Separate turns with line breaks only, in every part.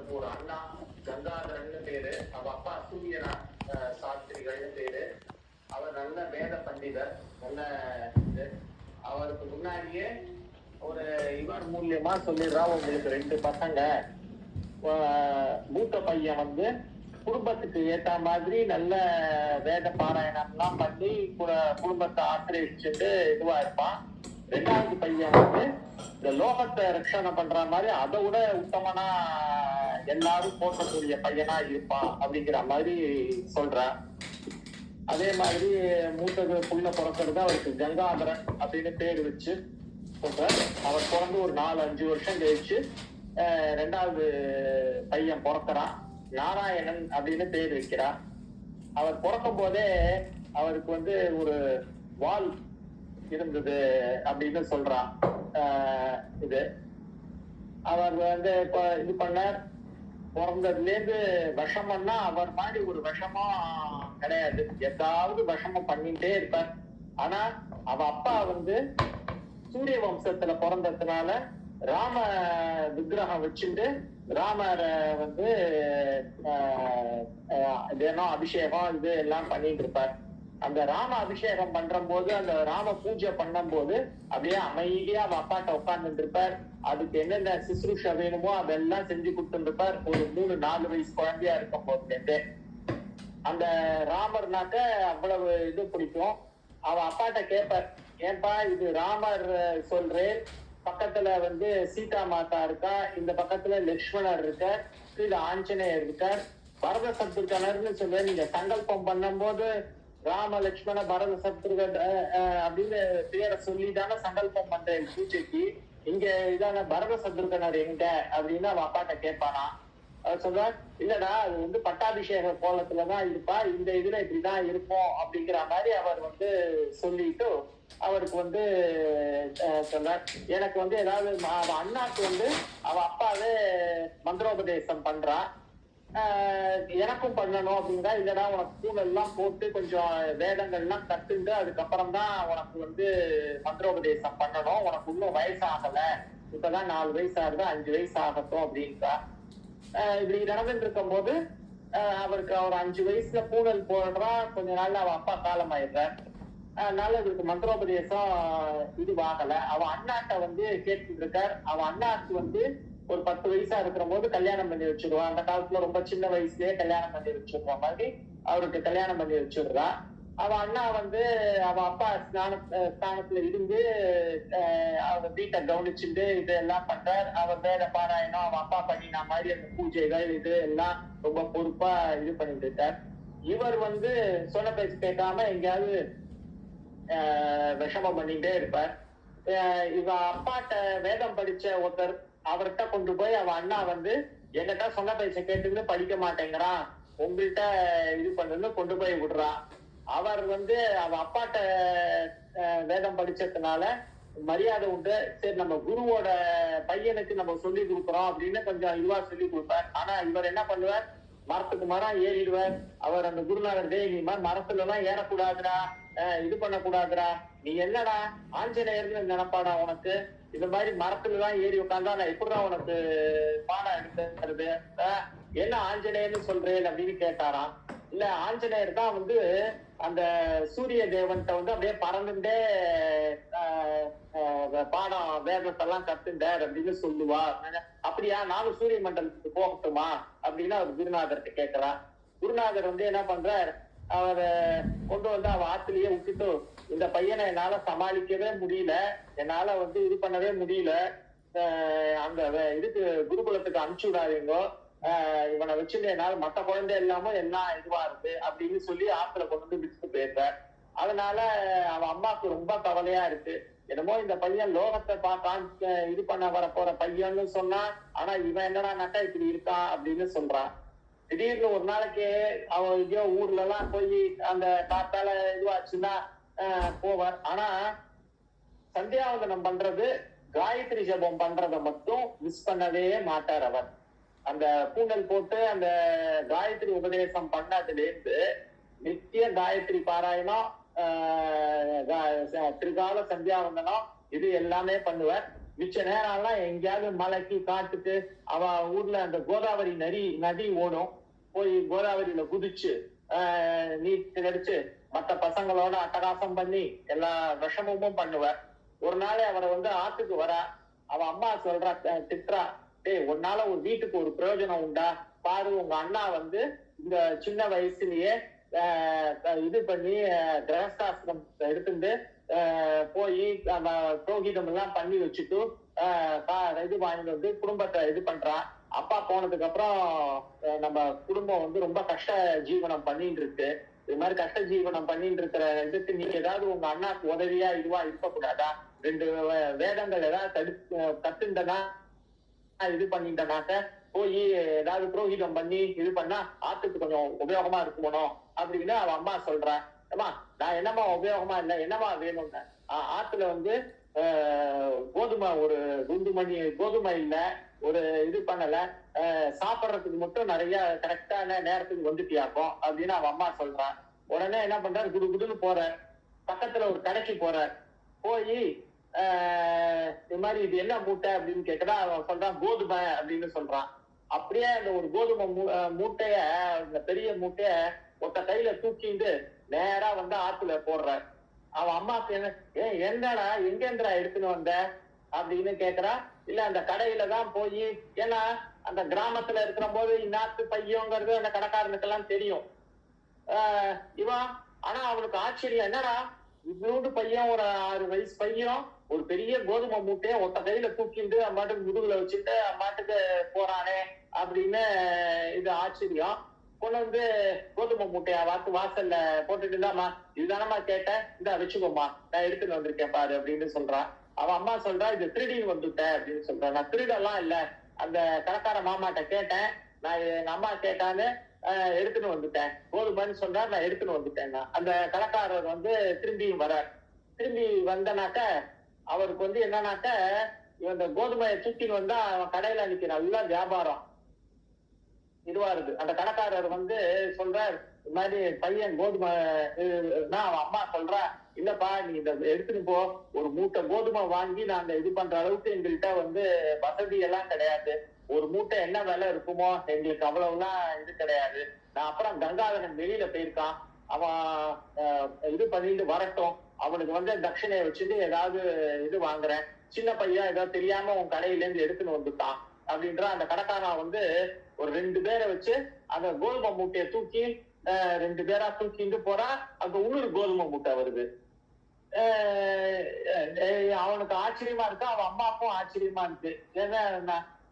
அவருக்கு ஒரு அண்ணா கங்காதரன்னு பேரு, அவ அப்பா சூரியனா சாஸ்திரிகள்னு பேரு. அவர் நல்ல வேத பண்டிதர், நல்ல இது. அவருக்கு முன்னாடியே ஒரு இவர் மூலியமா சொல்லிடுறா, உங்களுக்கு 2 பசங்க. மூத்த பையன் வந்து குடும்பத்துக்கு ஏத்த மாதிரி நல்ல வேத பாராயணம் எல்லாம் பண்ணி குடும்பத்தை ஆசிரியச்சுட்டு இதுவா இருப்பான். 2வது பையன் வந்து இந்த லோகத்தை ரட்சணை பண்ற மாதிரி அதை விட உத்தமனா எல்லாரும் போற்றக்கூடிய பையனா இருப்பான் அப்படிங்கிற மாதிரி சொல்றான். அதே மாதிரி மூத்தது புள்ள பிறக்கிறது அவருக்கு கங்காதரன் அப்படின்னு பேர் வச்சு சொல்ற. அவர் பிறந்து ஒரு 4-5 வருஷம் கழிச்சு 2வது பையன் பிறக்கிறான். நாராயணன் அப்படின்னு பேர் வைக்கிறார். அவர் பிறக்கும் போதே அவருக்கு வந்து ஒரு வால் இருந்தது அப்படின்னு சொல்றான். இது அவர் வந்து இப்ப இது பண்ணார். பிறந்ததுல இருந்து விஷமம்னா அவர் மாதிரி ஒரு விஷமம் கிடையாது, ஏதாவது விஷமம் பண்ணிட்டே இருப்பார். ஆனா அவ அப்பா வந்து சூரிய வம்சத்துல பிறந்ததுனால ராம விக்கிரகம் வச்சுட்டு ராமரை வந்து தினம் அபிஷேகம் இது எல்லாம் பண்ணிட்டு இருப்பார். அந்த ராம அபிஷேகம் பண்ற போது, அந்த ராம பூஜை பண்ணும் போது அப்படியே அமைதியா அவ அப்பாட்ட உட்கார்ந்துட்டு இருப்பார். அதுக்கு என்னென்ன சிசுருஷ வேணுமோ அதெல்லாம் செஞ்சு கொடுத்துட்டு இருப்பார். ஒரு 3-4 வயசு குழந்தையா இருக்கும் போது அந்த ராமர்னாக்க அவ்வளவு இது பிடிக்கும். அவ அப்பாட்ட கேட்பார், ஏன்பா இது ராமர் சொல்றேன், பக்கத்துல வந்து சீதா மாதா இருக்கா, இந்த பக்கத்துல லக்ஷ்மணர் இருக்கார், கீழே ஆஞ்சநேயர் இருக்கார், பரத சத்ருகனர்னு சொல்றேன், நீங்க சங்கல்பம் பண்ணும் போது ராம லக்ஷ்மண பரத சத்ருகன் அப்படின்னு பேரை சொல்லிதானே சங்கல்பம் பண்றேன் பூஜைக்கு, இங்க இதான பரத சத்ருகனர் எங்க அப்படின்னு அவ அப்பாட்ட கேட்பானா. அவர் சொல்றார், இல்லடா அது வந்து பட்டாபிஷேக கோலத்துலதான் இருப்பா, இந்த இதுல இப்படிதான் இருப்போம் அப்படிங்கிற மாதிரி அவர் வந்து சொல்லிட்டு அவருக்கு வந்து சொல்றார், எனக்கு வந்து ஏதாவது அவ அண்ணாக்கு வந்து அவ அப்பாவே மந்திரோபதேசம் பண்றா, எனக்கும் பண்ணணும் அப்படின்னா, இல்லடா உனக்கு ஸ்கூல் எல்லாம் போட்டு கொஞ்சம் வேதங்கள்லாம் கத்துண்டு அதுக்கப்புறம் தான் உனக்கு வந்து மந்திரோபதேசம் பண்ணணும், உனக்கு இன்னும் வயசாகல, இப்பதான் 4 வயசு ஆகுது, 5 வயசு ஆகட்டும் அப்படின்ட்டா. இப்படி நடந்துட்டு இருக்கும் போது அவருக்கு அவர் 5 வயசுல பூனல் போடுறா. கொஞ்ச நாள்ல அவ அப்பா காலமாயிடுறார். அதனால இவருக்கு மந்திரோபதேசம் இது ஆகல. அவ அண்ணாட்ட வந்து கேட்டுட்டு இருக்கார். அவ அண்ணாக்கு வந்து ஒரு 10 வயசா இருக்கிற போது கல்யாணம் பண்ணி வச்சிருவா. அந்த காலத்துல ரொம்ப சின்ன வயசுலயே கல்யாணம் பண்ணி வச்சிருவா மாதிரி அவருக்கு கல்யாணம் பண்ணி வச்சிடுறா. அவ அண்ணா வந்து அவ அப்பா ஸ்தானத்துல இருந்து அவங்க வீட்டை கவனிச்சுட்டு இதெல்லாம் பண்றார். அவர் வேத பாராயணம் அவ அப்பா பண்ணினா மாதிரி அந்த பூஜைகள் இது எல்லாம் ரொம்ப பொறுப்பா இது பண்ணிட்டு இருக்கார். இவர் வந்து சொன்ன பேச்சு கேட்காம எங்கேயாவது விஷமம் பண்ணிட்டே இருப்பார். இவ அப்பாட்ட வேதம் படிச்ச ஒருத்தர் அவர்கிட்ட கொண்டு போய் அவ அண்ணா வந்து என்கிட்ட சொன்ன பேச்ச கேட்டுன்னு படிக்க மாட்டேங்கிறான், உங்கள்கிட்ட இது பண்ணுன்னு கொண்டு போய் விடுறான். அவர் வந்து அவ அப்பாட்ட வேதம் படிச்சதுனால மரியாதை உண்டு, சரி நம்ம குருவோட பையனுக்கு நம்ம சொல்லி கொடுக்குறோம் அப்படின்னு கொஞ்சம் இதுவா சொல்லி கொடுப்பார். ஆனா இவர் என்ன பண்ணுவார், மரத்துக்கு மரம் ஏறிடுவார். அவர் அந்த குருநாதர், நீ மரத்துல எல்லாம் ஏறக்கூடாதுடா, இது பண்ணக்கூடாதுடா, நீ என்னடா ஆஞ்சநேயர்னு நினைப்பாடா உனக்கு, இந்த மாதிரி மரத்துலதான் ஏறி உட்காந்தா நான் எப்படிதான் உனக்கு பாடம் எடுத்துறது, என்ன ஆஞ்சநேயர்னு சொல்றேன் அப்படின்னு கேட்டாராம். இல்ல ஆஞ்சநேயர் தான் வந்து அந்த சூரிய தேவன்கிட்ட வந்து அப்படியே பறந்துட்டே பாடம் வேதத்தெல்லாம் கத்துண்டார் அப்படின்னு சொல்லுவா. அப்படியா, நானும் சூரிய மண்டலத்துக்கு போகட்டுமா அப்படின்னு அவர் குருநாதர்கிட்ட கேட்கிறா. குருநாதர் வந்து என்ன பண்றார், அவரை கொண்டு வந்து அவ ஆத்திலேயே விட்டுட்டு, இந்த பையனை என்னால சமாளிக்கவே முடியல, என்னால வந்து இது பண்ணவே முடியல, அந்த இதுக்கு குருகுலத்துக்கு அனுப்பிச்சு விடாதீங்க, இவனை வச்சுட்டு என்னால மற்ற குழந்தை இல்லாம என்ன இதுவா இருக்கு அப்படின்னு சொல்லி ஆத்துல கொண்டு வந்து விட்டுட்டு போயிருக்கார். அதனால அவன் அம்மாவுக்கு ரொம்ப கவலையா இருக்கு. என்னமோ இந்த பையன் லோகத்தை பார்த்தான் இது பண்ண வர போற பையன்னு சொன்னா, ஆனா இவன் என்னடா நட்டா இப்படி இருக்கான் அப்படின்னு சொல்றான். திடீர்னு ஒரு நாளைக்கு அவன் எங்கேயோ ஊர்ல எல்லாம் போய் அந்த காத்தால இதுவாச்சுன்னா போவார். ஆனா சந்தியாவந்தனம் பண்றது, காயத்ரி ஜபம் பண்றதை மட்டும் மிஸ் பண்ணவே மாட்டார் அவர். அந்த பூண்டல் போட்டு அந்த காயத்ரி உபதேசம் பண்ணதுல இருந்து நித்திய காயத்ரி பாராயணம், திரிகால சந்தியாவந்தனம் இது எல்லாமே பண்ணுவார். மிச்ச நேரம்லாம் எங்கேயாவது மலைக்கு காட்டுக்கு அவ ஊர்ல அந்த கோதாவரி நதி ஓடும், போய் கோதாவரியில குதிச்சு நீச்சல் அடிச்சு மத்த பசங்களோட அட்டகாசம் பண்ணி எல்லா விஷமமும் பண்ணுவார். ஒரு நாள் அவரை ஆத்துக்கு வரா, அவ அம்மா சொல்றா, திட்டுறா, டேய் உன்னால ஒரு வீட்டுக்கு ஒரு பிரயோஜனம் உண்டா பாரு, உங்க அண்ணா இந்த சின்ன வயசுலயே இது பண்ணி கிரகஸ்தாசிரம் எடுத்துட்டு போய் புரோகிதம் எல்லாம் பண்ணி வச்சுட்டு இது வாங்கிட்டு குடும்பத்தை இது பண்றான். அப்பா போனதுக்கு அப்புறம் நம்ம குடும்பம் ரொம்ப கஷ்ட ஜீவனம் பண்ணிட்டு இருக்கு. இது மாதிரி கஷ்ட ஜீவனம் பண்ணிட்டு இருக்கிற இதுக்கு நீங்க ஏதாவது உங்க அண்ணாக்கு உதவியா இதுவா இருக்கக்கூடாதா? 2 வேதங்கள் ஏதாவது கத்துண்டனா இது பண்ணிட்டனாக்க போய் ஏதாவது புரோகிதம் பண்ணி இது பண்ணா ஆத்துக்கு கொஞ்சம் உபயோகமா இருக்கணும் அப்படின்னு அவ அம்மா சொல்றா. அம்மா நான் என்னமா உபயோகமா இல்லை, என்னமா வேணும்னு. ஆத்துல கோதுமை ஒரு 2 மணி கோதுமை இல்ல, ஒரு இது பண்ணல, சாப்பிட்றதுக்கு மட்டும் நிறைய கரெக்டான நேரத்துக்கு வந்துட்டியாக்கும் அப்படின்னு அவன் அம்மா சொல்றான். உடனே என்ன பண்றாரு, குடுன்னு போற, பக்கத்துல ஒரு கடைக்கு போற, போய் இது மாதிரி இது என்ன மூட்டை அப்படின்னு கேட்கறா. அவன் சொல்றான் கோதுமை அப்படின்னு சொல்றான். அப்படியே அந்த ஒரு கோதுமை மூட்டைய, இந்த பெரிய மூட்டைய ஒத்த கையில தூக்கிட்டு நேரா ஆத்துல போடுற. அவன் அம்மாக்கு என்னடா எங்கேன்றா எடுத்துன்னு வந்த அப்படின்னு கேக்குறா. இல்ல அந்த கடையில தான் போய், ஏன்னா அந்த கிராமத்துல இருக்கிற போது இன்னாத்து பையங்கிறது அந்த கடைக்காரனுக்கு எல்லாம் தெரியும். இவன் ஆனா அவனுக்கு ஆச்சரியம், என்னடா இவ்வளோண்டு பையன், ஒரு 6 வயசு பையன் ஒரு பெரிய கோதுமை மூட்டையை ஒத்த கையில தூக்கிட்டு அம்மாட்டுக்கு முதுகுல வச்சுட்டு அம்மாட்டுக்கு போறானே அப்படின்னு இது ஆச்சரியம். கொண்டு கோதுமை மூட்டையா வாசல்ல போட்டுட்டு இருந்தாமா, இதுதானமா கேட்டேன், இந்த வச்சுக்கோமா நான் எடுத்துட்டு வந்திருக்கேன் பாரு அப்படின்னு சொல்றான். அவன் அம்மா சொல்றா, இது திருடின்னு வந்துட்டேன் அப்படின்னு சொல்றான். நான் திருடெல்லாம் இல்ல, அந்த கடைக்கார மாமாட்ட கேட்டேன், நான் எங்க அம்மா கேட்டான்னு எடுத்துன்னு வந்துட்டேன், கோதுமைன்னு சொன்னார், நான் எடுத்துன்னு வந்துட்டேன். அந்த கடைக்காரர் திரும்பியும் வர்றார். திரும்பி வந்தனாக்க அவருக்கு என்னன்னாக்க, இவன் இந்த கோதுமையை தூக்கின்னு வந்தா அவன் கடையில அன்னைக்கு நல்லா வியாபாரம் இதுவா இருக்கு. அந்த கடைக்காரர் சொல்றார், இது மாதிரி பையன் கோதுமை. அவன் அம்மா சொல்றா, இல்லப்பா நீ இத எடுத்துட்டு போ, ஒரு மூட்டை கோதுமை வாங்கி நாங்க இது பண்ற அளவுக்கு எங்கள்கிட்ட வசதி எல்லாம் கிடையாது, ஒரு மூட்டை என்ன விலை இருக்குமோ எங்களுக்கு அவ்வளவுலாம் இது கிடையாது. நான் அப்புறம் கங்காதரன் வெளியில போயிருக்கான், அவன் இது பண்ணிட்டு வரட்டும், அவனுக்கு தட்சிணையை வச்சுட்டு ஏதாவது இது வாங்குறேன், சின்ன பையன் ஏதாவது தெரியாம உன் கடையில இருந்து எடுத்துன்னு வந்துட்டான் அப்படின்ற. அந்த கடைக்காரன் ஒரு 2 பேரை வச்சு அந்த கோதுமை மூட்டையை தூக்கி 2 பேரா தூக்கிட்டு போறா. அங்க இன்னொரு கோதுமை மூட்டை வருது. அவனுக்கு ஆச்சரியமா இருக்கு, அவன் அம்மாவுக்கும் ஆச்சரியமா இருக்கு. ஏன்னா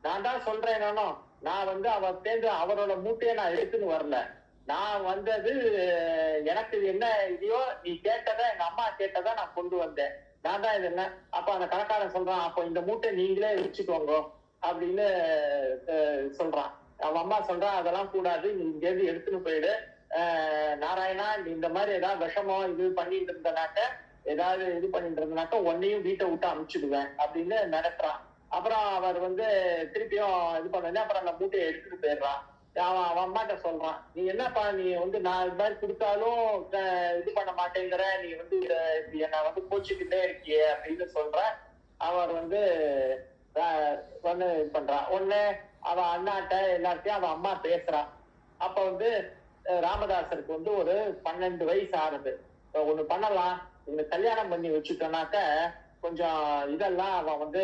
நான் தான் சொல்றேன், என்னன்னா நான் அவர் தேர்ந்து அவரோட மூட்டையை நான் எடுத்துன்னு வரல, நான் வந்தது எனக்கு என்ன இதையோ நீ கேட்டதை, எங்க அம்மா கேட்டதை நான் கொண்டு வந்தேன், நான் தான் இது என்ன. அப்ப அந்த கடைக்காரன் சொல்றான், அப்போ இந்த மூட்டை நீங்களே வச்சுக்கோங்க அப்படின்னு சொல்றான். அவன் அம்மா சொல்றான், அதெல்லாம் கூடாது, நீ இங்க இருந்து எடுத்துன்னு போயிடு, நாராயணா நீ இந்த மாதிரி ஏதாவது விஷமம் இது பண்ணிட்டு இருந்தனாக்க, ஏதாவது இது பண்ணிட்டு இருந்தனாக்க உன்னையும் வீட்டை விட்டு அனுப்பிச்சுடுவேன் அப்படின்னு மிரட்டுறான். அப்புறம் அவர் திருப்பியும் இது பண்ண, அப்புறம் அந்த மூட்டையை எடுத்துட்டு போயிடுறான். அவன் அம்மாட்ட சொல்றான், நீ என்னப்பா நீ நான் இது மாதிரி கொடுத்தாலும் இது பண்ண மாட்டேங்கிற, நீ என்ன கோச்சுக்கிட்டே இருக்கியே அப்படின்னு சொல்ற. அவர் இது பண்றான். ஒண்ணு அவன் அண்ணாட்ட எல்லாத்தையும் அவன் அம்மா பேசுறான். அப்ப ராமதாசருக்கு ஒரு 12 வயசு ஆறுது. ஒண்ணு பண்ணலாம், இவனை கல்யாணம் பண்ணி வச்சுட்டோம்னாக்க கொஞ்சம் இதெல்லாம் அவன்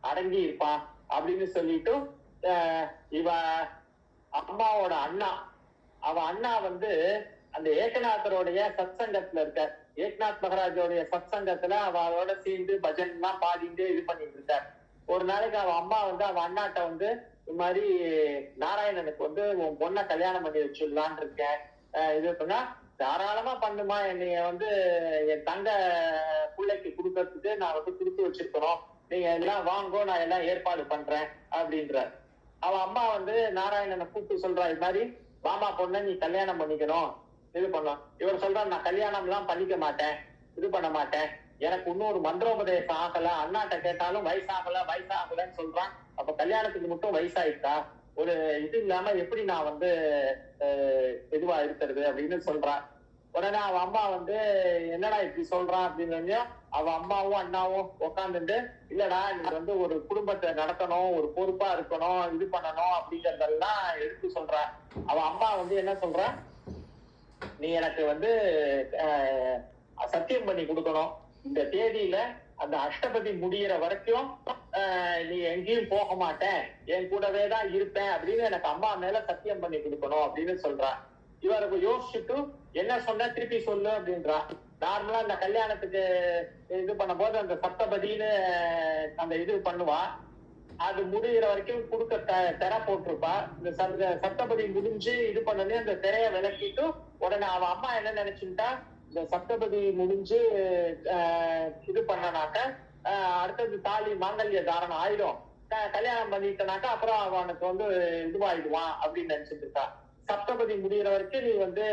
அடங்கி இருப்பான் அப்படின்னு சொல்லிட்டு இவ அம்மாவோட அண்ணா, அவன் அண்ணா அந்த ஏகநாதருடைய சத்சங்கத்துல இருக்க, ஏக்நாத் மகாராஜோடைய சத்சங்கத்துல அவளோட சேர்ந்து பஜன் எல்லாம் பாடிட்டு இது பண்ணிட்டு இருக்கார். ஒரு நாளைக்கு அவன் அம்மா அவன் அண்ணாட்ட இது மாதிரி நாராயணனுக்கு உன் பொண்ணை கல்யாணம் பண்ணி வச்சிடலான் இருக்கேன், இது பண்ணா தாராளமா பண்ணுமா, என்னைய என் தங்க பிள்ளைக்கு கொடுக்கறதுக்கு நான் கொடுத்து வச்சிருக்கிறோம், நீங்க எல்லாம் வாங்கோ, நான் எல்லாம் ஏற்பாடு பண்றேன் அப்படின்ற. அவன் அம்மா நாராயணனை கூப்பிட்டு சொல்றா, இது மாதிரி மாமா பொண்ணை நீ கல்யாணம் பண்ணிக்கணும், இது பண்ணலாம். இவர் சொல்றாரு, நான் கல்யாணம் எல்லாம் பண்ணிக்க மாட்டேன், இது பண்ண மாட்டேன், எனக்கு இன்னொரு மந்திரோபதேசம் ஆகல, அண்ணாட்ட கேட்டாலும் வயசாகலன்னு சொல்றான். அப்ப கல்யாணத்துக்கு மட்டும் வயசாயிட்டா, ஒரு இது இல்லாம எப்படி நான் இதுவா இருக்கிறது அப்படின்னு சொல்றான். உடனே அவன் அம்மா என்னடா இப்படி சொல்றான் அப்படின்னு அவ அம்மாவும் அண்ணாவும் உட்காந்துட்டு இல்லடா நீ வந்து ஒரு குடும்பத்தை நடத்தணும், ஒரு பொறுப்பா இருக்கணும், இது பண்ணணும் அப்படிங்கறதெல்லாம் எடுத்து சொல்றா. அவ அம்மா வந்து என்ன சொல்றா, நீ எனக்கு வந்து சத்தியம் பண்ணி கொடுக்கணும், இந்த தேதியில அந்த அஷ்டபதி முடிகிற வரைக்கும் நீ எங்கேயும் போக மாட்டேன், என் கூடவே தான் இருப்பேன் அப்படின்னு எனக்கு அம்மா மேல சத்தியம் பண்ணி கொடுக்கணும் அப்படின்னு சொல்றா. இவருக்கு யோசிச்சுட்டு என்ன சொன்ன திருப்பி சொல்லு அப்படின்றா. நார்மலா இந்த கல்யாணத்துக்கு இது பண்ணும் போது அந்த சப்தபதினு அந்த இது பண்ணுவா, அது முடிகிற வரைக்கும் கொடுக்க திரை போட்டிருப்பா. இந்த சப்தபதி முடிஞ்சு இது பண்ணனே அந்த திரைய விளக்கிட்டு உடனே அவ அம்மா என்ன நினைச்சுட்டா, இந்த சப்தபதி முடிஞ்சு இது பண்ணனாக்க அடுத்தது தாலி மாங்கல்ய தாரணம் ஆயிடும், கல்யாணம் பண்ணிட்டனாக்கா அப்புறம் அவனுக்கு வந்து இதுவாயிடுவான் அப்படின்னு நினைச்சிட்டு இருக்கா. சப்தபதி முடிகிற வரைக்கும் நீ வந்து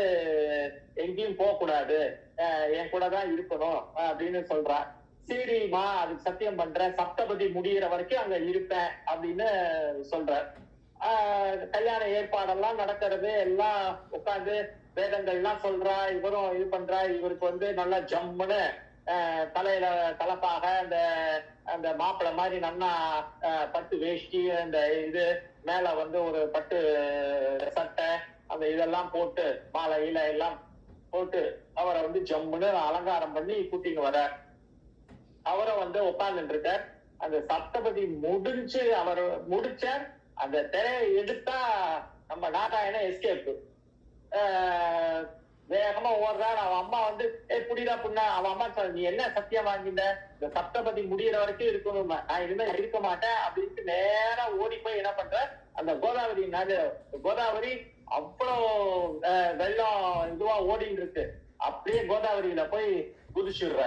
எங்கேயும் போக கூடாது, என் கூட தான் இருக்கணும் அப்படின்னு சொல்றா. சரிம்மா அதுக்கு சத்தியம் பண்றேன், சப்தபதி முடிகிற வரைக்கும் அங்க இருப்பேன் அப்படின்னு சொல்ற. கல்யாண ஏற்பாடெல்லாம் நடக்கிறது, எல்லாம் உட்காந்து வேதங்கள்லாம் சொல்றா, இவரும் இது பண்றா. இவருக்கு வந்து நல்லா ஜம்முன்னு தலையில தலைப்பாக அந்த அந்த மாப்பிள்ளை மாதிரி நல்லா பட்டு வேஷ்டி, அந்த இது மேல வந்து ஒரு பட்டு சட்டை, அந்த இதெல்லாம் போட்டு மாலை இலை எல்லாம் போட்டு அவரை வந்து ஜம்முன்னு அலங்காரம் பண்ணி கூட்டின்னு வர. அவரை வந்து உட்கார்ந்துட்டு இருக்கார். அந்த சப்தபதி முடிஞ்சு அவர் முடிச்சார், அந்த திரையை எடுத்தா நம்ம நாராயண எஸ்கேப் வேகமா ஓடுறாரு. அவன் அம்மா வந்து புடிடா புண்ணா, அவன் அம்மா சொல்ற, நீ என்ன சத்தியம் வாங்கிட்ட, இந்த சப்தபதி முடிகிற வரைக்கும் இருக்கணும், நான் இனிமே இருக்க மாட்டேன் அப்படின்ட்டு நேரா ஓடி போய் என்ன பண்ற, அந்த கோதாவரி கோதாவரி அவ்வளோ வெள்ளம் இதுவா ஓடிட்டு இருக்கு, அப்படியே கோதாவரியில போய் குதிச்சுடுற.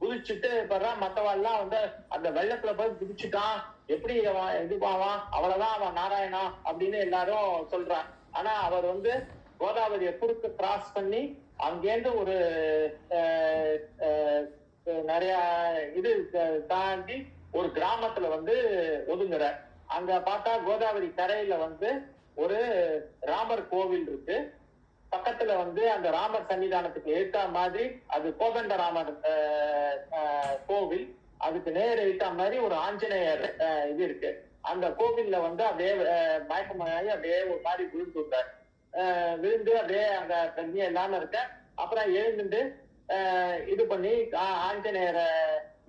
குதிச்சுட்டு இப்பதான் மத்தவாள்லாம் வந்து அந்த வெள்ளத்துல போய் குதிச்சுட்டான், எப்படி இதுவாவான், அவ்வளவுதான் அவன் நாராயணா அப்படின்னு எல்லாரும் சொல்றான். ஆனா அவர் வந்து கோதாவரியை குறுக்கு கிராஸ் பண்ணி அங்கேருந்து ஒரு நிறைய இது தாண்டி ஒரு கிராமத்துல வந்து ஒதுங்குற. அங்க பார்த்தா கோதாவரி கரையில வந்து ஒரு ராமர் கோவில் இருக்கு. பக்கத்துல வந்து அந்த ராமர் சன்னிதானத்துக்கு ஏற்ற மாதிரி அது கோதண்ட ராமர் கோவில், அதுக்கு நேர ஏற்ற மாதிரி ஒரு ஆஞ்சநேயர் இது இருக்கு. அந்த கோவில்ல வந்து அப்படியே மயக்கமாயி அப்படியே ஒரு மாதிரி விழுந்துட்டார். விழுந்து அப்படியே அங்க பிரஜை இல்லாம இருக்க. அப்புறம் எழுந்துட்டு இது பண்ணி ஆஞ்சநேயரை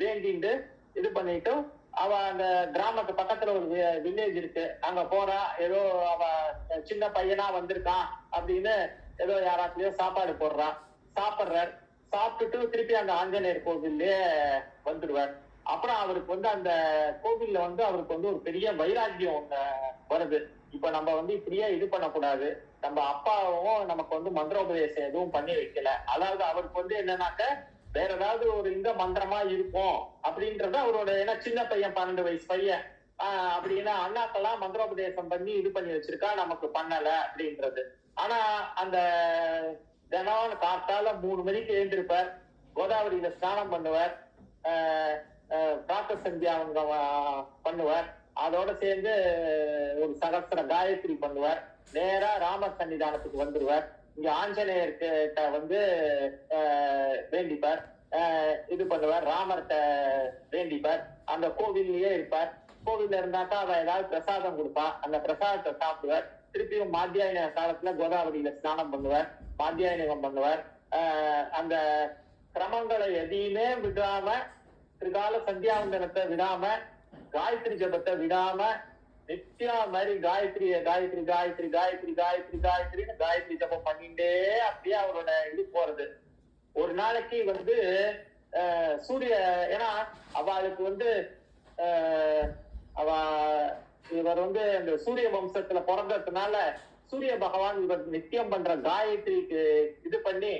வேண்டிட்டு இது பண்ணிட்டு அவ அந்த கிராமத்து பக்கத்துல ஒரு வில்லேஜ் இருக்கு, அங்க போறா. ஏதோ அவ சின்ன பையனா வந்திருக்கான் அப்படின்னு ஏதோ யாராத்துலயோ சாப்பாடு போடுறான், சாப்பிடுறார். சாப்பிட்டுட்டு திருப்பி அந்த ஆஞ்சநேயர் கோவில்லே வந்துடுவார். அப்புறம் அவருக்கு வந்து அந்த கோவில்ல வந்து அவருக்கு வந்து ஒரு பெரிய வைராக்கியம் ஒண்ணு வருது. இப்ப நம்ம வந்து இப்படியே இது பண்ணக்கூடாது, நம்ம அப்பாவும் நமக்கு வந்து மந்திரோபதேசம் எதுவும் பண்ணி வைக்கல, அதாவது அவருக்கு வந்து என்னன்னாக்க வேற ஏதாவது ஒரு இந்த மந்திரமா இருக்கும் அப்படின்றது அவரோட, ஏன்னா சின்ன பையன் 12 வயசு பையன் அப்படின்னா அண்ணாக்கெல்லாம் மந்திரோபதேசம் பண்ணி இது பண்ணி வச்சிருக்கா, நமக்கு பண்ணல அப்படின்றது. ஆனா அந்த தினம் காத்தால 3 மணிக்கு எழுந்திருப்பார், கோதாவரியில ஸ்நானம் பண்ணுவார், பிராத்த சந்தியா பண்ணுவார், அதோட சேர்ந்து ஒரு சகஸ்திர காயத்ரி பண்ணுவார், நேரா ராமர் சன்னிதானத்துக்கு வந்துடுவார். இங்க ஆஞ்சநேயர்கிட்ட வந்து வேண்டிப்பார், இது பண்ணுவார், ராமர்கிட்ட வேண்டிப்பார், அந்த கோவில்லயே இருப்பார். கோவில்ல இருந்தாக்கா அவ ஏதாவது பிரசாதம் கொடுப்பா, அந்த பிரசாதத்தை சாப்பிடுவார். திருப்பியும் மாத்தியாயன காலத்துல கோதாவரியில ஸ்நானம் பண்ணுவார், மாத்தியாயனம் பண்ணுவார். அந்த கிரமங்களை எதையுமே விடாம, திரிகால சந்தியாவந்தனத்தை விடாம, காயத்ரி ஜபத்தை விடாம, நித்யா மாதிரி காயத்ரி காயத்ரி காயத்ரி காயத்ரி காயத்ரி காயத்ரின்னு காயத்ரி ஜபம் பண்ணிட்டே அப்படியே அவரோட இது போறது. ஒரு நாளைக்கு வந்து சூரிய, ஏன்னா அவளுக்கு வந்து அவ இவர் வந்து இந்த சூரிய வம்சத்துல பிறந்ததுனால சூரிய பகவான் இவர் நித்தியம் பண்ற காயத்ரிக்கு இது பண்ணி,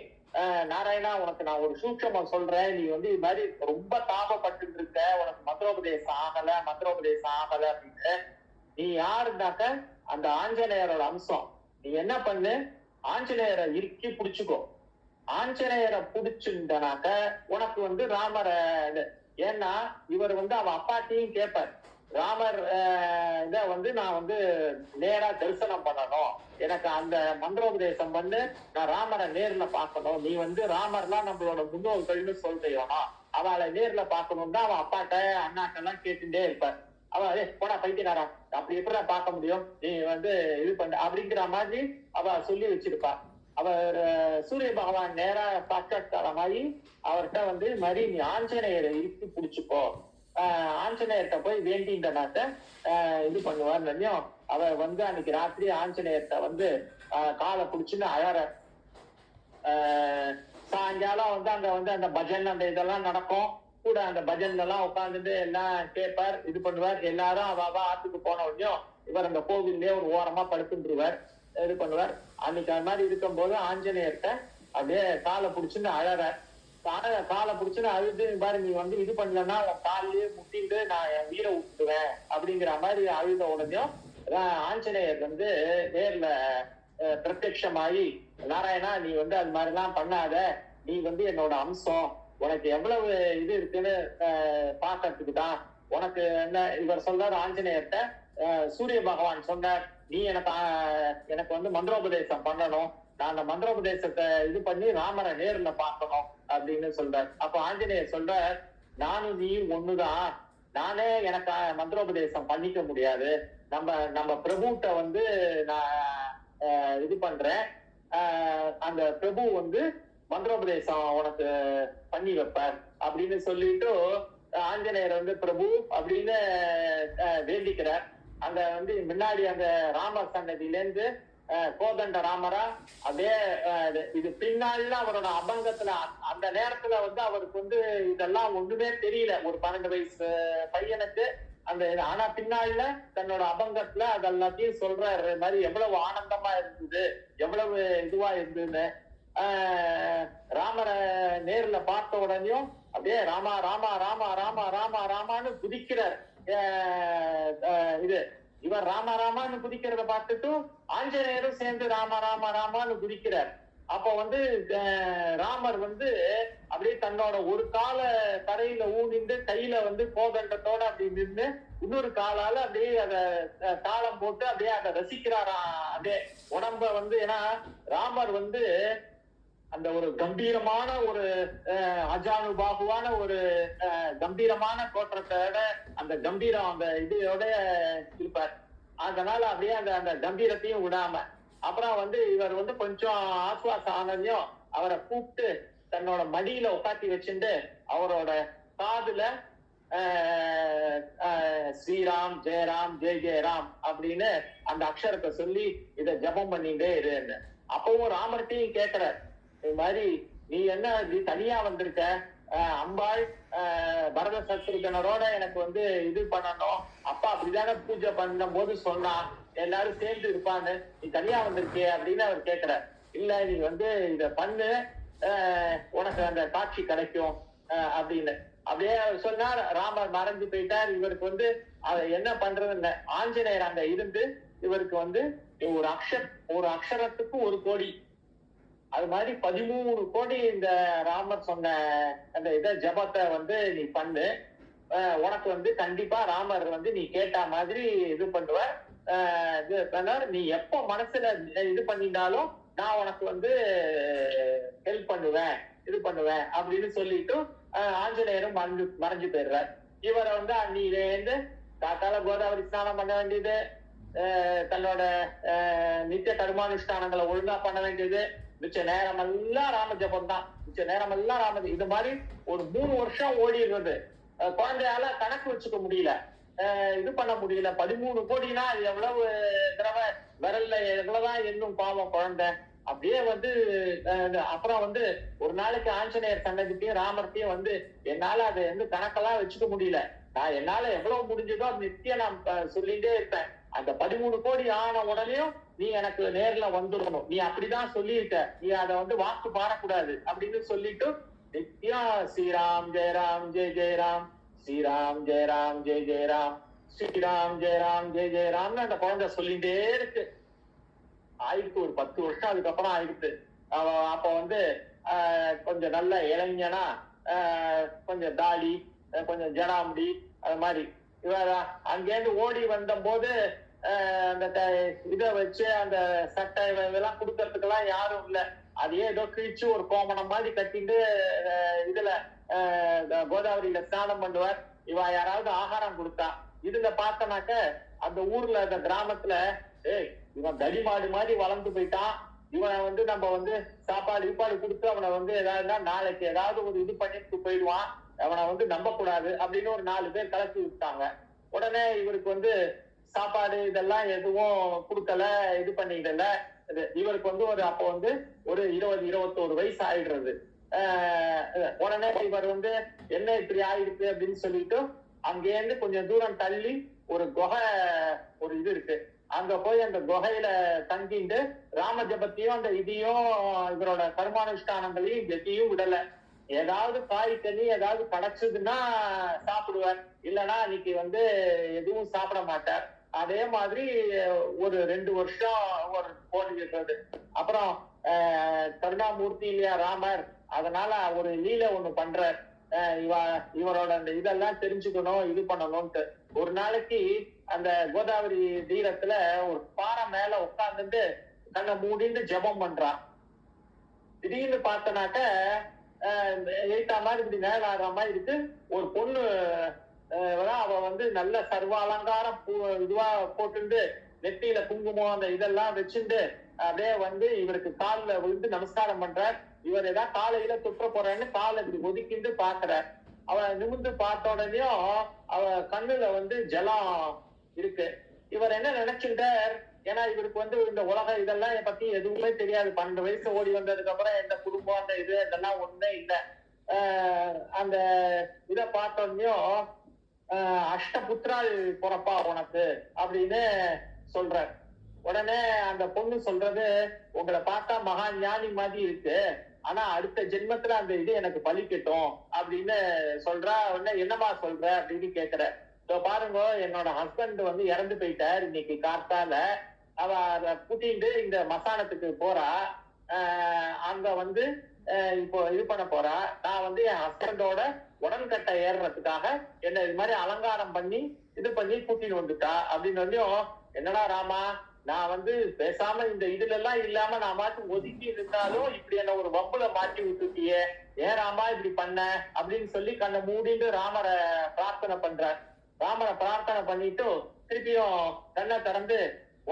நாராயணா உனக்கு நான் ஒரு சூட்சமம் சொல்றேன், நீ வந்து இது மாதிரி ரொம்ப தாபப்பட்டு இருக்க, உனக்கு மந்திரோபதேசம் ஆகல மந்திரோபதேசம் ஆகல அப்படின்னு. நீ யாருனாக்க அந்த ஆஞ்சநேயரோட அம்சம், நீ என்ன பண்ணு, ஆஞ்சநேயரை இறுக்கி புடிச்சுக்கோ. ஆஞ்சநேயரை புடிச்சுட்டனாக்க உனக்கு வந்து ராமரை, ஏன்னா இவர் வந்து அவ அப்பாட்டையும் கேட்பார், ராமர் இத வந்து நான் வந்து நேரா தரிசனம் பண்ணணும், எனக்கு அந்த மந்திரோபதேசம் பண்ணு, நான் ராமரை நேர்ல பார்க்கணும், நீ வந்து ராமர்லாம் நம்மளோட முன்னோர்கள்னு சொல்றியோனா அவளை நேர்ல பாக்கணும்னா அவன் அப்பாட்ட அண்ணாட்ட எல்லாம் கேட்டுட்டே இருப்பார். அவன் போடா பைத்தியக்காரா, அப்படி எப்படி பார்க்க முடியும், நீ இது பண்ண அப்படிங்கிற மாதிரி அவ சொல்லி வச்சிருப்பா. அவர் சூரிய பகவான் நேரா சாட்சாத்காரமாயி அவர்கிட்ட மாதிரி நீ ஆஞ்சநேயரை இழுத்து பிடிச்சுக்கோ, ஆஞ்சநேயர்கிட்ட போய் வேண்டின்றனாட்ட இது பண்ணுவார். அவர் அன்னைக்கு ராத்திரி ஆஞ்சநேயர்கிட்ட காலை பிடிச்சுன்னு அழற. சாயங்காலம் அங்க அந்த பஜன் அந்த இதெல்லாம் நடக்கும் கூட. அந்த பஜன்ல எல்லாம் உட்காந்துட்டு எல்லாம் கேட்பார், இது பண்ணுவார். எல்லாரும் அவ ஆத்துக்கு போன உடனே இவர் அந்த கோவிலே ஒரு ஓரமா படுத்துருவார், இது பண்ணுவார். அன்னைக்கு அது மாதிரி இருக்கும் போது ஆஞ்சநேயர்கிட்ட அப்படியே காலை பிடிச்சுன்னு அழற. காலை பிடிச்சுன்னு அழுது, பாரு நீ இது பண்ணலன்னா உன் காலையே முட்டிட்டு நான் என் உயிரை விட்டுடுவேன் அப்படிங்கிற மாதிரி அழுத உடனே ஆஞ்சநேயர் நேர்ல பிரத்யட்சமாயி, நாராயணா நீ அது மாதிரி எல்லாம் பண்ணாத, நீ என்னோட அம்சம், உனக்கு எவ்வளவு இது இருக்குன்னு பாக்கிறதுக்கு தான் உனக்கு என்ன. இவர் சொல்றாரு ஆஞ்சநேயர்கிட்ட, சூரிய பகவான் சொன்னார் நீ எனக்கு மந்திரோபதேசம் பண்ணணும், நான் அந்த மந்திரோபதேசத்தை இது பண்ணி ராமரை நேர்ல பார்க்கணும் அப்படின்னு சொல்றார். அப்ப ஆஞ்சநேயர் சொல்றார், நானும் நீ ஒண்ணுதான், நானே எனக்கு மந்திரோபதேசம் பண்ணிக்க முடியாது, நம்ம பிரபுட்ட நான் இது பண்றேன், அந்த பிரபு மந்திரோபதேசம் உனக்கு பண்ணி வைப்பார் அப்படின்னு சொல்லிட்டு ஆஞ்சநேயர் பிரபு அப்படின்னு வேண்டிக்கிறார். அங்க முன்னாடி அந்த ராமர் சன்னதியில இருந்து கோதண்ட ராமரா அப்படியே இது பின்னால அவரோட அபங்கத்துல அந்த நேரத்துல அவருக்கு இதெல்லாம் ஒண்ணுமே தெரியல, ஒரு 12 வயசு பையனுக்கு அந்த. ஆனா பின்னால தன்னோட அபங்கத்துல அதெல்லாத்தையும் சொல்றாரு, மாதிரி எவ்வளவு ஆனந்தமா இருந்தது, எவ்வளவு இதுவா இருந்ததுன்னு. ராமரை நேர்ல பார்த்த உடனேயும் அப்படியே ராமா ராமா ராமா ராமா ராமா ராமான்னு குதிக்கிறார். இவர் ராமா ராமான்னு குதிக்கிறத பார்த்துட்டு ஆஞ்சநேயரும் சேர்ந்து ராமா ராமா ராமான்னு குதிக்கிறார். அப்போ ராமர் அப்படியே தன்னோட ஒரு கால தரையில ஊனிந்து கையில கோதண்டத்தோட அப்படி நின்று இன்னொரு காலால அப்படியே அத தாளம் போட்டு அப்படியே அதை ரசிக்கிறாராம். அப்படியே உடம்ப ஏன்னா ராமர் அந்த ஒரு கம்பீரமான ஒரு அஜானுபாகுவான ஒரு கம்பீரமான தோற்றத்தோட அந்த கம்பீரம் அந்த இதோட இருப்பார். அதனால அப்படியே அந்த கம்பீரத்தையும் விடாம அப்புறம் இவர் கொஞ்சம் ஆசுவாசம் ஆனதையும் அவரை கூப்பிட்டு தன்னோட மடியில உட்காத்தி வச்சுட்டு அவரோட காதுல ஸ்ரீராம் ஜெயராம் ஜெய ஜெயராம் அப்படின்னு அந்த அக்ஷரத்தை சொல்லி இத ஜபம் பண்ணிட்டே இருன்னு. அப்பவும் ராமர்கிட்டையும் கேட்கிறார், இது மாதிரி நீ நீ தனியா வந்திருக்க, அம்பாள் பரத சத்ருகனரோட எனக்கு இது பண்ணணும், அப்பா அப்படிதானே பூஜை பண்ணும் போது சொன்னா எல்லாரும் சேர்ந்து இருப்பான்னு, நீ தனியா வந்திருக்கே அப்படின்னு அவர் கேட்கிறார். இல்ல நீ இத பண்ணு, உனக்கு அந்த காட்சி கிடைக்கும் அப்படின்னு அப்படியே அவர் சொன்னார். ராமர் மறைஞ்சு போயிட்டார். இவருக்கு அதை என்ன பண்றதுன்னு ஆஞ்சநேயர் அங்க இருந்து இவருக்கு ஒரு அக்ஷரத்துக்கு 1 கோடி, அது மாதிரி 13 கோடி இந்த ராமர் சொன்ன அந்த ஜபத்தை நீ பண்ணு, உனக்கு கண்டிப்பா ராமர் நீ கேட்ட மாதிரி இது பண்ணுவார். நீ எப்ப மனசுல இது பண்ணிட்டாலும் நான் உனக்கு ஹெல்ப் பண்ணுவேன், இது பண்ணுவேன் அப்படின்னு சொல்லிட்டு ஆஞ்சநேயரும் மறைஞ்சு போயிடுறார். இவரை அன்னிலேருந்து காத்தால கோதாவரி ஸ்நானம் பண்ண வேண்டியது, தன்னோட நித்திய கர்மானுஷ்டானங்களை ஒழுங்கா பண்ண வேண்டியது, மிச்ச நேரம் எல்லாம் ராம ஜபம் தான், மிச்ச நேரம் எல்லாம் ராம. இது மாதிரி ஒரு 3 வருஷம் ஓடிடுறது. குழந்தையால கணக்கு வச்சுக்க முடியல, இது பண்ண முடியல. 13 கோடினா அது எவ்வளவு தடவை விரல்ல எவ்வளவுதான் என்னும் பாவம் குழந்தை. அப்படியே அப்புறம் ஒரு நாளைக்கு ஆஞ்சநேயர் சன்னதிக்கும் ராமர்த்தையும் என்னால அதை கணக்கெல்லாம் வச்சுக்க முடியல, நான் என்னால எவ்வளவு முடிஞ்சதோ அது நித்தியம் நான் சொல்லிட்டே இருப்பேன். அந்த 13 கோடி ஆன உடனேயும் நீ எனக்கு நேர்ல வந்துடணும், நீ அப்படிதான் சொல்லியிருக்க, நீ அதை வாக்கு பாடக்கூடாது அப்படின்னு சொல்லிட்டு நித்தியம் ஸ்ரீராம் ஜெயராம் ஜெய ஜெயராம், ஸ்ரீராம் ஜெயராம் ஜெய ஜெயராம், ஸ்ரீராம் ஜெயராம் ஜெய ஜெயராம்னு அந்த குழந்தை சொல்லிட்டே இருக்கு. ஆயிடுத்து ஒரு 10 வருஷம் அதுக்கப்புறம் ஆயிடுத்து. அப்ப கொஞ்சம் நல்ல இளைஞனா, கொஞ்சம் தாடி, கொஞ்சம் ஜடாமுடி, அது மாதிரி இவ அங்கேருந்து ஓடி வந்த போது அந்த இதை வச்சு அந்த சட்டை இதெல்லாம் கொடுக்கறதுக்கெல்லாம் யாரும் இல்லை. அதையே ஏதோ கிழிச்சு ஒரு கோமணம் மாதிரி கட்டிட்டு இதுல கோதாவரியில ஸ்நானம் பண்ணுவார். இவ யாராவது ஆகாரம் கொடுத்தா இதுல பார்த்தனாக்க அந்த ஊர்ல அந்த கிராமத்துல இவன் தடி மாடு மாதிரி வளர்ந்து போயிட்டான், இவனை வந்து நம்ம வந்து சாப்பாடு கொடுத்து அவனை வந்து ஏதாவது நாளைக்கு ஏதாவது ஒரு இது பண்ணிட்டு போயிடுவான், அவனை வந்து நம்ப கூடாது அப்படின்னு ஒரு 4 பேர் கலக்கி விட்டாங்க. உடனே இவருக்கு வந்து சாப்பாடு இதெல்லாம் எதுவும் கொடுக்கல, இது பண்ணிடல. இவருக்கு வந்து அப்போ வந்து ஒரு 20-21 வயசு ஆயிடுறது. உடனே இவர் வந்து என்ன இப்படி ஆயிடுச்சு அப்படின்னு சொல்லிட்டு அங்கேருந்து கொஞ்சம் தூரம் தள்ளி ஒரு குகை ஒரு இது இருக்கு, அங்க போய் அந்த குகையில தங்கிட்டு ராம ஜபத்தையும் அந்த இதையும் இவரோட கர்மானுஷ்டானங்களையும் எதையும் விடல. ஏதாவது காய் தண்ணி ஏதாவது கிடைச்சதுன்னா சாப்பிடுவார், இல்லைன்னா இன்னைக்கு வந்து எதுவும் சாப்பிட மாட்டார். அதே மாதிரி ஒரு 2 வருஷம் ஒரு போடுகிறது. அப்புறம் கருணாமூர்த்தி இல்லையா ராமர், அதனால ஒரு லீலை ஒண்ணு பண்றார். இவரோட அந்த இதெல்லாம் தெரிஞ்சுக்கணும், இது பண்ணணும்ட்டு ஒரு நாளைக்கு அந்த கோதாவரி தீரத்துல ஒரு பாறை மேல உட்கார்ந்துட்டு கண்ணை மூடிட்டு ஜபம் பண்றான். திடீர்னு பார்த்தனாக்க எய்த்தா மாதிரி இப்படி நேரம் ஆடுற மாதிரி இருக்கு. ஒரு பொண்ணு அவ வந்து நல்ல சர்வ அலங்காரம் இதுவா போட்டுண்டு நெத்தியில குங்குமம் அந்த இதெல்லாம் வச்சுட்டு அப்படியே வந்து இவருக்கு காலில் விழுந்து நமஸ்காரம் பண்றார். இவர் ஏதாவது காலையில துற்ற போறேன்னு காலை இப்படி ஒதுக்கிட்டு பாக்குறார். அவ நிமிர்ந்து பார்த்த உடனேயும் அவ கண்ணுல வந்து ஜலம் இருக்கு. இவர் என்ன நினைச்சுட்டார், ஏன்னா இவருக்கு வந்து இந்த உலக இதெல்லாம் பத்தி எதுவுமே தெரியாது. 12 வயசு ஓடி வந்ததுக்கு அப்புறம் எந்த குடும்பம் அந்த இது இதெல்லாம் ஒண்ணே இல்லை. அந்த இத பார்த்த உடனேயும் அஷ்டபுத்திரால் பிறப்பா உனக்கு அப்படின்னு சொல்ற. உடனே அந்த பொண்ணு சொல்றது, உங்களை பார்த்தா மகா ஞானி மாதிரி இருக்கு, ஆனா அடுத்த ஜென்மத்துல அந்த இது எனக்கு பலிக்கட்டும் அப்படின்னு சொல்றா. உடனே என்னமா சொல்ற அப்படின்னு கேக்குற. பாருங்க, என்னோட ஹஸ்பண்ட் வந்து இறந்து போயிட்டார் இன்னைக்கு காத்தால. அவ கூட்டிட்டு இந்த மசானத்துக்கு போறா. அங்க வந்து இப்போ இது பண்ண போறா. நான் வந்து என் ஹஸ்பண்டோட உடன்கட்டை ஏறுறதுக்காக என்ன இது மாதிரி அலங்காரம் பண்ணி இது பண்ணி கூட்டிட்டு வந்துட்டா அப்படின்னு வந்து, என்னடா ராமா, நான் வந்து பேசாம இந்த இதுல எல்லாம் இல்லாம நான் மாட்டு ஒதுக்கி இருந்தாலும் இப்படி என்ன ஒரு வம்புல மாட்டி விட்டுட்டியே, ஏன் ராமா இப்படி பண்ண அப்படின்னு சொல்லி கண்ணை மூடிட்டு ராமரை பிரார்த்தனை பண்றார். ராமரை பிரார்த்தனை பண்ணிட்டு திருப்பியும் கண்ணை திறந்து,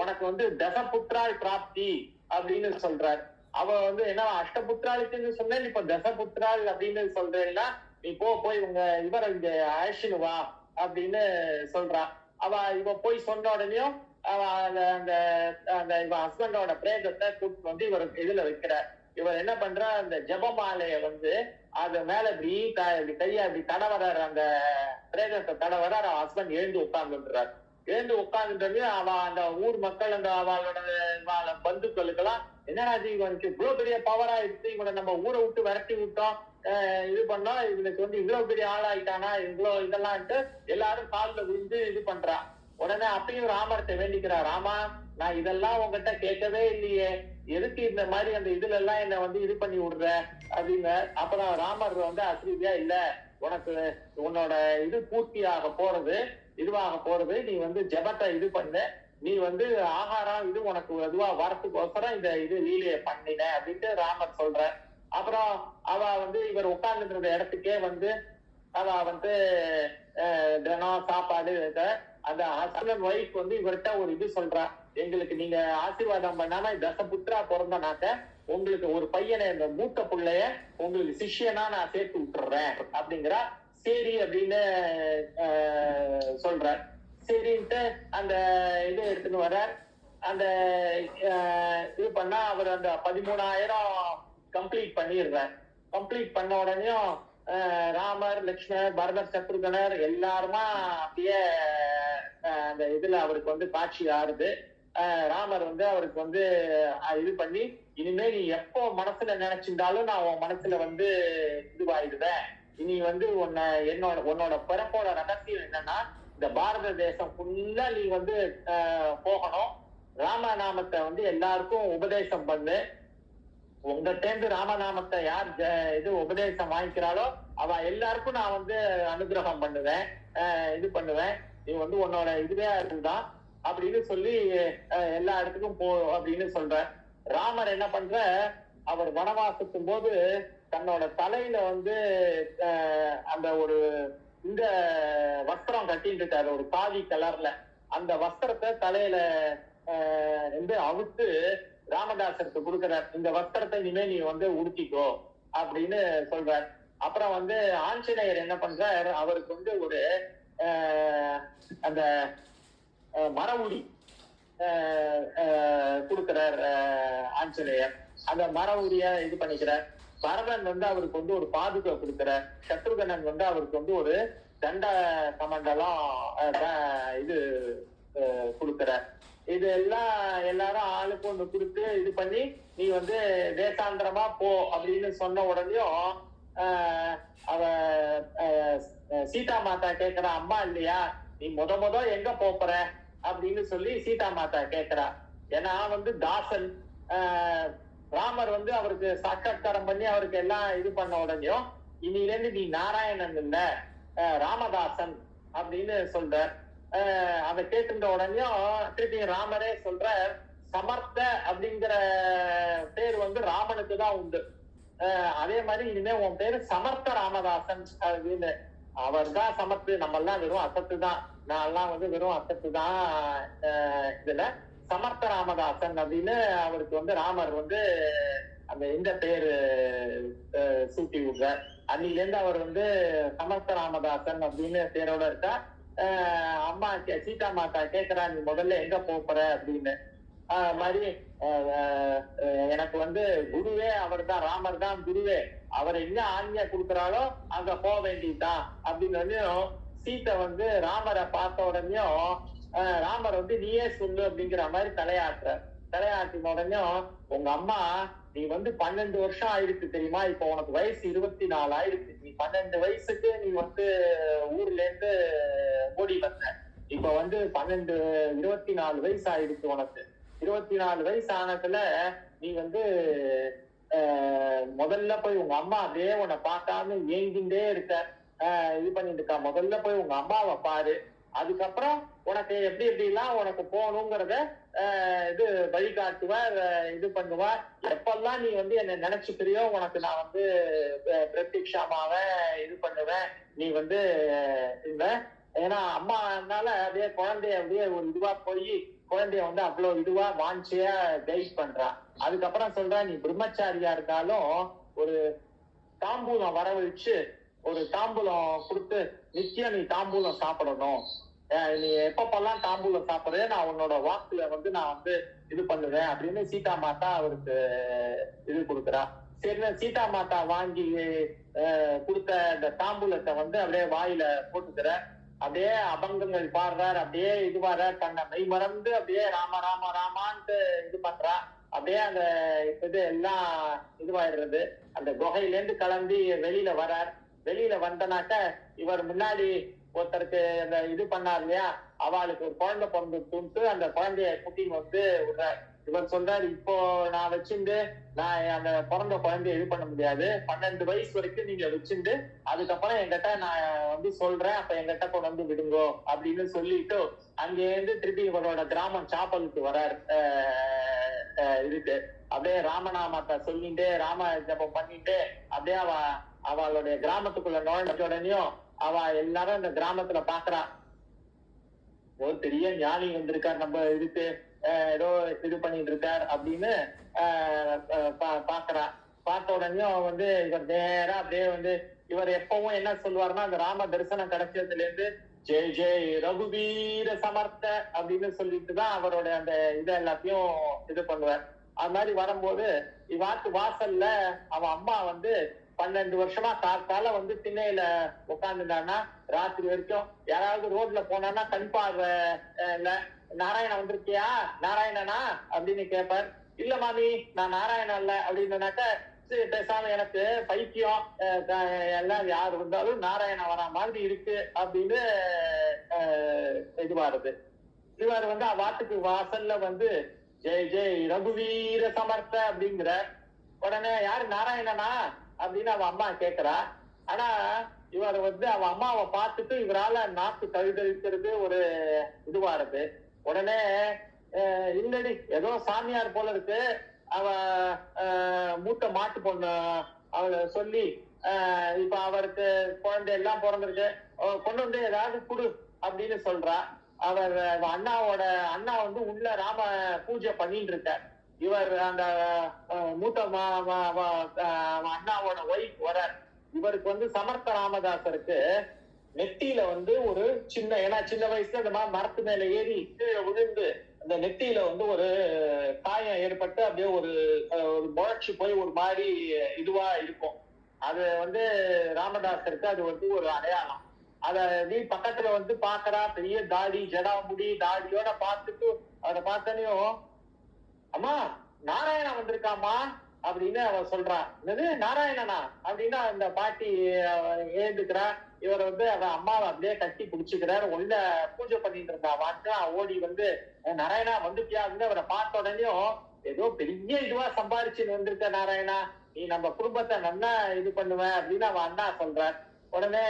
உனக்கு வந்து தசபுத்திரால் பிராப்தி அப்படின்னு சொல்றார். அவ வந்து என்ன அஷ்டபுத்திராளுக்குன்னு சொன்னேன், இப்ப தசபுத்திரால் அப்படின்னு சொல்றேன்னா நீ போய் உங்க இவரை இங்க அழைச்சினு வா அப்படின்னு சொல்றா. அவ இவ போய் சொன்ன உடனேயும் அவ அந்த இவ ஹஸ்பண்டோட பிரேதத்தை கூட்டு வந்து இவர் இதுல வைக்கிறார். இவர் என்ன பண்றா, அந்த ஜபமாலைய வந்து அது மேல இப்படி கையா இப்படி தடவரார், அந்த பிரேதத்தை தடவரார். அவன் ஹஸ்பண்ட் எழுந்து உட்கார்ந்துன்றார். எழுந்து உட்கார்ந்துட்டு அவ அந்த ஊர் மக்கள் அந்த அவளோட பந்துக்களுக்கெல்லாம், என்னடா இவனுக்கு இவ்வளவு பெரிய பவரா இருக்கு, இவனை நம்ம ஊரை விட்டு விரட்டி விட்டோம், இது பண்ணோம், இவனுக்கு வந்து இவ்வளவு பெரிய ஆளாயிட்டானா, இவ்வளவு இதெல்லாம்ட்டு எல்லாரும் காலில் விழுந்து இது பண்றா. உடனே அப்பயும் ராமர்கிட்ட வேண்டிக்கிறா, ராமா நான் இதெல்லாம் உங்ககிட்ட கேட்கவே இல்லையே, எதுக்கு இந்த மாதிரி அந்த இதுல எல்லாம் என்ன வந்து இது பண்ணி விடுற அப்படின்னு. அப்புறம் ராமர் வந்து அசிரியா, இல்ல உனக்கு உன்னோட இது பூர்த்தியாக போறது இதுவாக போறது, நீ வந்து ஜபத்தை இது பண்ண, நீ வந்து ஆகாரம் இது உனக்கு இதுவா வரத்துக்கோசரம் இந்த இது லீலையை பண்ணின அப்படின்ட்டு ராமர் சொல்ற. அப்புறம் அவ வந்து இவர் உட்கார்ந்துருந்த இடத்துக்கே வந்து அவ வந்து தினம் சாப்பாடு அந்த ஹஸ்பண்ட் ஒய்ஃப் வந்து இவர்கிட்ட ஒரு இது சொல்றா, எங்களுக்கு நீங்க ஆசீர்வாதம் பண்ணாம தசபுத்திரா பிறந்தனாக்க உங்களுக்கு ஒரு பையனை இந்த மூத்த பிள்ளைய உங்களுக்கு சிஷ்யனா நான் சேர்த்து விட்டுறேன் அப்படிங்கிறா. சரி அப்படின்னு சொல்ற. சரின்ட்டு அந்த இது எடுத்துன்னு வர. அந்த இது பண்ணா அவர் அந்த 13,000 கம்ப்ளீட் பண்ணிடுறார். கம்ப்ளீட் பண்ண உடனேயும் ராமர், லட்சுமணர், பரதர், சத்ருகனர் எல்லாருமா அப்படியே அந்த இதுல அவருக்கு வந்து காட்சி ஆறுது. ராமர் வந்து அவருக்கு வந்து இது பண்ணி, இனிமே நீ எப்போ மனசுல நினைச்சிருந்தாலும் நான் உன் மனசுல வந்து இதுவாயிடுவேன். இனி வந்து உன்னோட பிறப்போட ரகசியம் என்னன்னா, இந்த பாரத தேசம் ஃபுல்லா நீ வந்து போகணும், ராமநாமத்தை வந்து எல்லாருக்கும் உபதேசம் பண்ணு. உங்க தேர்ந்து ராமநாமத்தை யார் இது உபதேசம் வாங்கிக்கிறாளோ அவ எல்லாருக்கும் நான் வந்து அனுகிரகம் பண்ணுவேன், இது பண்ணுவேன். நீ வந்து உன்னோட இதுவே அதுதான் அப்படின்னு சொல்லி எல்லா இடத்துக்கும் போ அப்படின்னு சொல்ற. ராமர் என்ன பண்ற, அவர் வனவாசத்தும் போது தன்னோட தலையில வந்து அந்த ஒரு இந்த வஸ்திரம் கட்டிட்டு இருக்காரு, ஒரு காவி கலர்ல. அந்த வஸ்திரத்தை தலையில வந்து அவுத்து ராமதாசருக்கு கொடுக்கிறார். இந்த வஸ்திரத்தை இனிமே நீ வந்து உடுத்திக்கோ அப்படின்னு சொல்றார். அப்புறம் வந்து ஆஞ்சநேயர் என்ன பண்றார், அவருக்கு வந்து ஒரு அந்த மர உரி கொடுக்கிறார் ஆஞ்சநேயர். அந்த மர உரிய இது பண்ணிக்கிறார். பரதன் வந்து அவருக்கு வந்து ஒரு பாதுகா கொடுக்கிறார். சத்ருகனன் வந்து அவருக்கு வந்து ஒரு தண்ட கமண்டலம் இது கொடுக்கிறார். இது எல்லாம் எல்லாரும் ஆளுக்கு ஒண்ணு கொடுத்து இது பண்ணி நீ வந்து தேசாந்திரமா போ அப்படின்னு சொன்ன உடனேயும் அவ சீதா மாதா கேக்குறா, அம்மா இல்லையா, நீ முத எங்க போற அப்படின்னு சொல்லி சீதா மாதா கேக்குறா. ஏன்னா வந்து தாசன் ராமர் வந்து அவருக்கு சாட்சாத்காரம் பண்ணி அவருக்கு எல்லாம் இது பண்ண உடனேயும் இனில இருந்து நீ நாராயணன் இல்ல ராமதாசன் அப்படின்னு சொல்ற. அதை கேட்டுட்ட உடனேயும் திருப்பி ராமரே சொல்ற, சமர்த்த அப்படிங்கிற பேர் வந்து ராமனுக்கு தான் உண்டு. அதே மாதிரி இனிமே உன் பேரு சமர்த்த ராமதாசன் அப்படின்னு. அவர் தான் சமர்த்து, நம்ம எல்லாம் வெறும் அசத்து தான், நான் எல்லாம் வந்து வெறும் அசத்து தான். இதுல சமர்த்த ராமதாசன் அப்படின்னு அவருக்கு வந்து ராமர் வந்து அந்த இந்த பேரு சூட்டி விடுறார். அன்னில இருந்து அவர் வந்து சமர்த்த ராமதாசன் அப்படின்னு பேரோட இருக்கா. அம்மா சீதா மாதா கேக்குறா, நீ முதல்ல எங்க போற அப்படின்னு. மாதிரி எனக்கு வந்து குருவே அவர் தான், ராமர் தான் குருவே, அவர் எங்க ஆஞ்ஞை கொடுக்குறாளோ அங்க போக வேண்டியதுதான் அப்படின்னு வந்து சீத்தை வந்து ராமரை பார்த்த உடனேயும் ராமர் வந்து நீயே சொல்லு அப்படிங்கிற மாதிரி தலையாட்டின உடனேயும், உங்க அம்மா நீ வந்து 12 வருஷம் ஆயிருக்கு தெரியுமா, இப்ப உனக்கு வயசு 24 ஆயிருக்கு, நீ 12 வயசுக்கு நீ வந்து ஊர்ல இருந்து ஓடி வந்த, இப்ப வந்து 24 வயசு ஆயிடுச்சு உனக்கு. 24 வயசு ஆனதுல நீ வந்து முதல்ல போய் உங்க அம்மா அப்படியே உன்னை பார்க்காம ஏங்கிண்டே இருக்க, இது பண்ணிட்டு இருக்கா, முதல்ல போய் உங்க அம்மாவை பாரு, அதுக்கப்புறம் உனக்கு எப்படி எல்லாம் உனக்கு போகணுங்கிறத இது வழிகாட்டுவ, இது பண்ணுவ, எப்பெல்லாம் நீ வந்து என்ன நினைச்சுக்கிறியோ உனக்கு நான் வந்து பிரத்யக்ஷமாவ இது பண்ணுவேன், நீ வந்து இந்த ஏன்னா அம்மானால அப்படியே குழந்தைய அப்படியே ஒரு இதுவா போய் குழந்தைய வந்து அவ்வளவு இதுவா வாஞ்சியா கைட் பண்றா. அதுக்கப்புறம் சொல்ற, நீ பிரம்மச்சாரியா இருந்தாலும் ஒரு தாம்பூலம் வரவழிச்சு ஒரு தாம்பூலம் கொடுத்து நிச்சயம் நீ தாம்பூலம் சாப்பிடணும், நீ எப்பப்பெல்லாம் தாம்பூலம் சாப்பிடுற நான் உன்னோட வாக்குல வந்து நான் வந்து இது பண்ணுவேன் அப்படின்னு சீதா மாதா அவருக்கு இது கொடுக்குறா. சரி, சீதா மாதா வாங்கி கொடுத்த இந்த தாம்பூலத்தை வந்து அப்படியே வாயில போட்டுக்கிற, அப்படியே அபங்கங்கள் பாடுறார், அப்படியே இதுவார தன்னை மெய் மறந்து அப்படியே ராம ராம ராமான்ட்டு இது பண்றா. அப்படியே அந்த இது எல்லாம் இதுவாயிடுறது. அந்த குகையில இருந்து கிளம்பி வெளியில வரார். வெளியில வந்தனாக்க இவர் முன்னாடி ஒருத்தருக்கு அந்த இது பண்ணார் இல்லையா, அவளுக்கு ஒரு குழந்தை பிறந்துட்டு அந்த குழந்தைய குட்டின்னு வந்து விடுறார். இவர் சொல்றாரு, இப்போ நான் வச்சுட்டு நான் அந்த பிறந்த குழந்தைய இது பண்ண முடியாது, 12 வயசு வரைக்கும் நீங்க வச்சுட்டு அதுக்கப்புறம் என்கிட்ட நான் வந்து சொல்றேன், அப்ப என்கிட்ட கொண்டு வந்து விடுங்கோ அப்படின்னு சொல்லிட்டு அங்கேருந்து திருப்பி இவரோட கிராமம் சாப்பலுக்கு வரார். இருக்கு அப்படியே ராமநாமத்தை சொல்லிட்டு ராம ஜபம் பண்ணிட்டு அப்படியே அவளுடைய கிராமத்துக்குள்ள நுழைஞ்ச உடனேயும் அவ எல்லாரும் இந்த கிராமத்துல பாக்குறா, ஒரு பெரிய ஞானி வந்திருக்கார், நம்ம இதுக்கு ஏதோ இது பண்ணிட்டு இருக்கார் அப்படின்னு பாக்குறா. பார்த்த உடனே வந்து இவர் நேரா அப்படியே வந்து இவர் எப்பவும் என்ன சொல்லுவாருன்னா, அந்த ராம தரிசனம் கிடைச்சதுல இருந்து ஜெய் ஜெய் ரகுவீர சமர்த்த அப்படின்னு சொல்லிட்டுதான் அவரோட அந்த இதை எல்லாத்தையும் இது பண்ணுவார். அது மாதிரி வரும்போது இவாத்து வாசல்ல அவன் அம்மா வந்து 12 வருஷமா காத்தால வந்து திண்ணையில உட்காந்துட்டான்னா ராத்திரி வரைக்கும் யாராவது ரோட்ல போனான்னா கண் பார்வை இல்ல, நாராயணன் வந்திருக்கியா, நாராயணனா அப்படின்னு கேட்பார். இல்ல மாமி நான் நாராயணன் இல்ல அப்படின்னாக்க, சரி பேசாம எனக்கு பைத்தியம், எல்லாம் யாரு வந்தாலும் நாராயணன் வரா மாதிரி இருக்கு அப்படின்னு இதுவாருது. இவர் வந்து வாட்டுக்கு வாசல்ல வந்து ஜெய் ஜெய் ரகுவீர சமர்த்த அப்படிங்கிற உடனே யாரு நாராயணனா அப்படின்னு அவன் அம்மா கேக்குறா. ஆனா இவர் வந்து அவன் அம்மாவை பார்த்துட்டு இவரால நாக்கு தழுதழிக்கிறது ஒரு இதுவாருது. உடனே இல்லடி ஏதோ சாமியார் போல இருக்கு, அவ மூத்த மாட்டு பொண்ணு அவளை சொல்லி இப்ப அவருக்கு குழந்தை எல்லாம் பிறந்திருக்கு, கொண்டு வந்து ஏதாவது குடு அப்படின்னு சொல்றா. அவர் அண்ணா வந்து உள்ள ராம பூஜை பண்ணிட்டு இருக்கார். இவர் அந்த மூத்த அண்ணாவோட ஒய்ஃப் வரார். இவருக்கு வந்து சமர்த்த ராமதாசருக்கு நெத்தியில வந்து ஒரு ஏன்னா சின்ன வயசுல இந்த மாதிரி மரத்து மேல ஏறி கீழே விழுந்து அந்த நெத்தியில வந்து ஒரு காயம் ஏற்பட்டு அப்படியே ஒரு முளைச்சு போய் ஒரு மாதிரி இதுவா இருக்கும். அது வந்து ராமதாசருக்கு அது வந்து ஒரு அடையாளம். அத நீ பக்கத்துல வந்து பாக்குறா, பெரிய தாடி, ஜடாமுடி, தாடியோட பார்த்துட்டு அதை பார்த்தனையும், அம்மா நாராயணா வந்திருக்காமா அப்படின்னு அவ சொல்றா. என்னது நாராயணனா அப்படின்னா அந்த பாட்டி ஏந்துக்கிறா. இவர் வந்து அவ அம்மாவை அப்படியே கட்டி பிடிச்சுக்கிறார். உள்ள பூஜை பண்ணிட்டு இருந்தா வாட்டா ஓடி வந்து நாராயணா வந்துட்டியா அப்படின்னு அவரை பார்த்த உடனேயும், ஏதோ பெரிய இதுவா சம்பாரிச்சுன்னு வந்திருக்க நாராயணா, நீ நம்ம குடும்பத்தை நல்லா இது பண்ணுவ அப்படின்னு அவன் அண்ணா சொல்றார். உடனே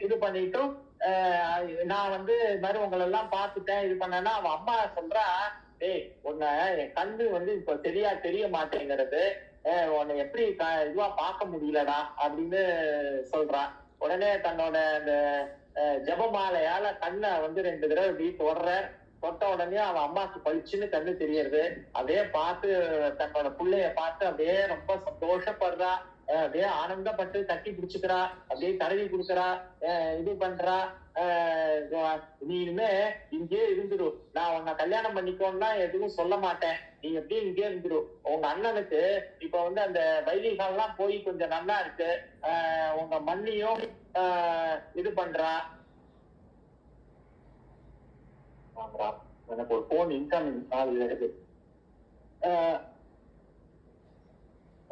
இது பண்ணிட்டும் நான் வந்து இது மாதிரி உங்களை எல்லாம் பார்த்துட்டேன் இது பண்ணேன்னா அவன் அம்மா சொல்றா, ஏய் உன்னை என் கண்ணு வந்து இப்ப சரியா தெரிய மாட்டேங்கிறது, உன்னை எப்படி இதுவா பார்க்க முடியலடா அப்படின்னு சொல்றான். உடனே தன்னோட அந்த ஜபமாலையால கண்ணை வந்து 2 தடவை இப்படி தொட்ட உடனே அவன் அம்மாக்கு பளிச்சுன்னு கண்ணு தெரியறது. அப்படியே பார்த்து தன்னோட பிள்ளைய பார்த்து அப்படியே ரொம்ப சந்தோஷப்படுறா, அப்படியே ஆனந்தப்பட்டு கட்டி பிடிச்சுக்கிறா, அப்படியே தடவி கொடுக்குறா, இது பண்றா. நீ இனிமே இங்கே இருந்துரு, நான் உன்னை கல்யாணம் பண்ணிக்கோன்னா எதுவும் சொல்ல மாட்டேன், நீ எப்படி இங்கே இருந்துரு. உங்க அண்ணனுக்கு இப்ப வந்து அந்த வைதிகம் எல்லாம் போய் கொஞ்சம் நல்லா இருக்கு, உங்க மண்ணியும் இது பண்றா. எனக்கு ஒரு போன் இன்கமிங் கால் இருக்கு.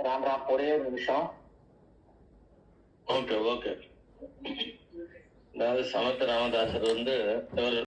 ராம் ஒரே ஒரு நிமிஷம்.
ஓகே. அதாவது சமத்த ராமதாசர் வந்து